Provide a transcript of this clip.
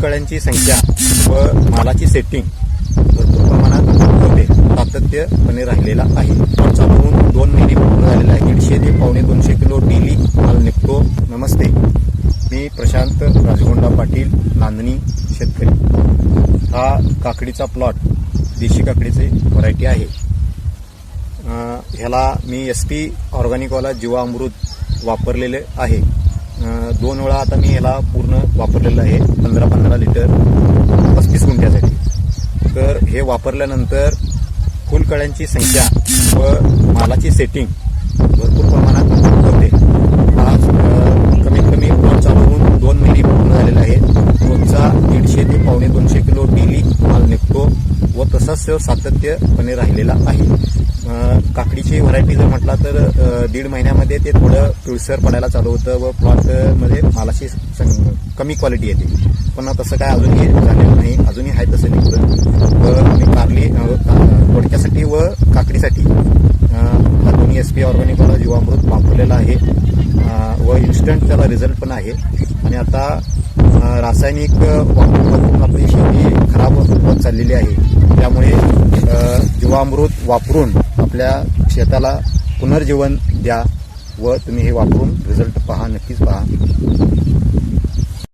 फुलकळ्यांची संख्या व मालाची सेटिंग भरपूर प्रमाणात होते, सातत्यपणे राहिलेला आहे. चालू होऊन 2 महिने पूर्ण झालेला आहे. 150 ते 250 किलो डेली माल निघतो. नमस्ते, मी प्रशांत राजगोंडा पाटील, नांदणी शेतकरी. हा काकडीचा प्लॉट देशी काकडीचे व्हरायटी आहे. ह्याला मी SP ऑर्गॅनिकवाला जीवामृत वापरलेले आहे. 2 वेळा आता मी ह्याला पूर्ण वापरलेलं आहे, 15-15 लिटर 35 गुंठ्यासाठी. तर हे वापरल्यानंतर फुलकळ्यांची संख्या व मालाची सेटिंग भरपूर प्रमाणात होते. आज कमीत कमी प्लॉट चालू होऊन 2 महिने पूर्ण झालेला आहे. रोजचा 150 ते 250 किलो डेली माल निघतो व तसाच सातत्यपणे राहिलेला आहे. काकडीची व्हरायटी जर म्हटला तर 1.5 महिन्यामध्ये ते थोडं पिळसर पडायला चालू होतं व प्लॉटमध्ये मालाची कमी क्वालिटी येते. पण तसं काय अजूनही झालेलं नाही, अजूनही आहे तसं निघतं. व मी कारली दोडक्यासाठी व काकडीसाठी हा दोन्ही SP ऑर्गॅनिकवाला जीवामृत वापरलेला आहे व इन्स्टंट त्याला रिझल्ट पण आहे. आणि आता रासायनिक वापरून आपली शेती खराब होत चाललेली आहे. त्यामुळे जीवामृत वापरून आपल्या शेताला पुनर्जीवन द्या व तुम्ही हे वापरून रिझल्ट पहा, नक्कीच पहा.